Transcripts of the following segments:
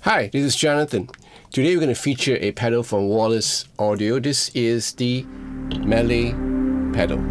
Hi, this is Jonathan. Today we're going to feature a pedal from Walrus Audio. This is the melee pedal.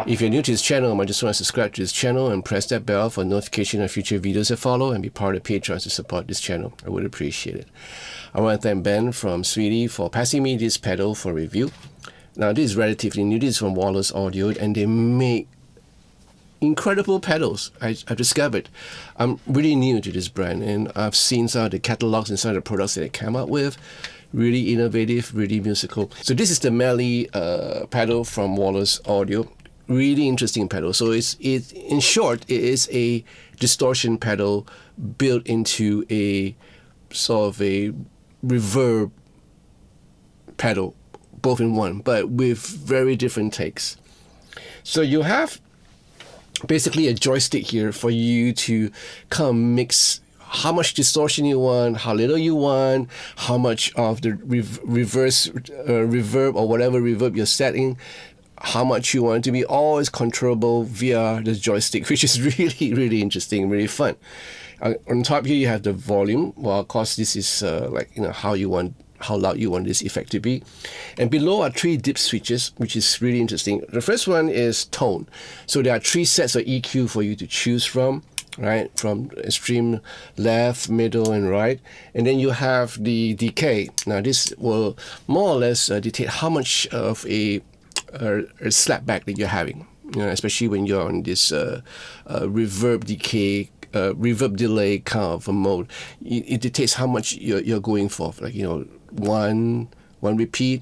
If you're new to this channel, I just want to subscribe to this channel and press that bell for notification of future videos that follow, and be part of Patreon to support this channel. I would appreciate it. I want to thank Ben from Sweetie for passing me this pedal for review. Now, this is relatively new. This is from Walrus Audio, and they make incredible pedals. I've discovered. I'm really new to this brand, and I've seen some of the catalogs and some of the products that they came out with. Really innovative, really musical. So this is the Melly pedal from Walrus Audio. Really interesting pedal. So it's in short, it is a distortion pedal built into a sort of a reverb pedal, both in one, but with very different takes. So you have basically a joystick here for you to kind of mix how much distortion you want, how little you want, how much of the reverse reverb or whatever reverb you're setting, how much you want it to be, always controllable via the joystick, which is really interesting, really fun. On top here you have the volume. Well, of course, this is how loud you want this effect to be. And below are 3 dip switches, which is really interesting. The first one is tone. So there are 3 sets of EQ for you to choose from, right? From extreme left, middle, and right. And then you have the decay. Now this will more or less dictate how much of a slapback that you're having, especially when you're on this reverb decay, reverb delay kind of a mode. It dictates how much you're going for, like, one repeat,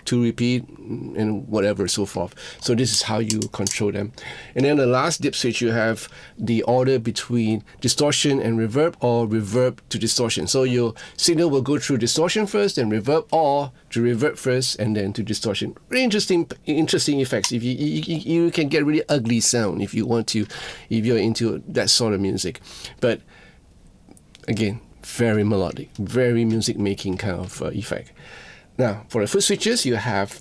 2 repeat, and whatever, so forth. So this is how you control them. And then the last dip switch, you have the order between distortion and reverb, or reverb to distortion. So your signal will go through distortion first, then reverb, or to reverb first and then to distortion. Really interesting effects. If you can get really ugly sound if you want to, if you're into that sort of music. But again, very melodic, very music making kind of effect. Now, for the foot switches, you have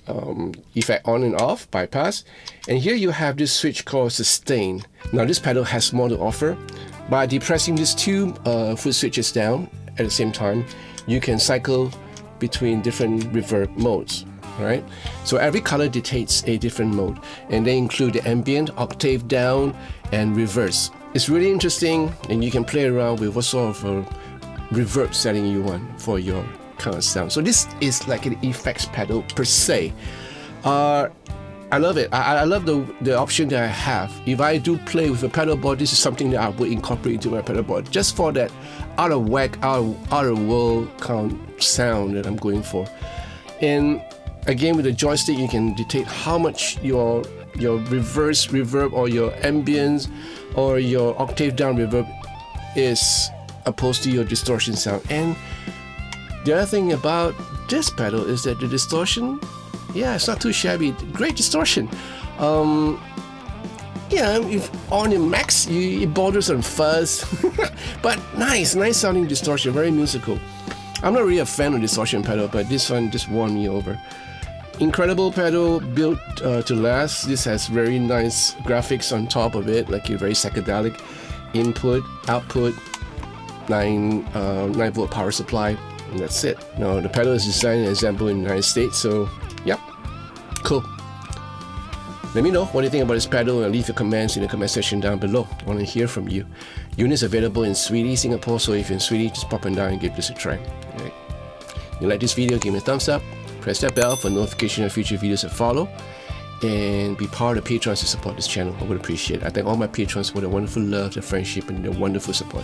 effect on and off, bypass, and here you have this switch called sustain. Now, this pedal has more to offer. By depressing these 2 foot switches down at the same time, you can cycle between different reverb modes. Right? So every color dictates a different mode, and they include the ambient, octave down, and reverse. It's really interesting, and you can play around with what sort of reverb setting you want for your kind of sound. So this is like an effects pedal per se. I love it. I love the option that I have. If I do play with a pedal board, this is something that I would incorporate into my pedal board, just for that out of whack, out of world kind of sound that I'm going for. And again, with the joystick, you can dictate how much your reverse reverb or your ambience or your octave down reverb is opposed to your distortion sound. And the other thing about this pedal is that the distortion, it's not too shabby. Great distortion. If on your max, it borders on fuzz, but nice sounding distortion, very musical. I'm not really a fan of distortion pedal, but this one just won me over. Incredible pedal, built to last. This has very nice graphics on top of it, like a very psychedelic input, output, 9-volt power supply. And that's it. Now, the pedal is designed and assembled in the United States, so yep, cool. Let me know what you think about this pedal, and leave your comments in the comment section down below. I want to hear from you. Units available in Sweetie, Singapore, so if you're in Sweetie, just pop on down and give this a try. Alright. You like this video, give me a thumbs up, press that bell for notification of future videos that follow, and be part of Patreon to support this channel. I would appreciate it. I thank all my patrons for the wonderful love, the friendship, and the wonderful support.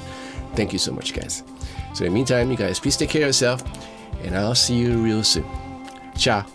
Thank you so much, guys. So in the meantime, you guys, please take care of yourself, and I'll see you real soon. Ciao.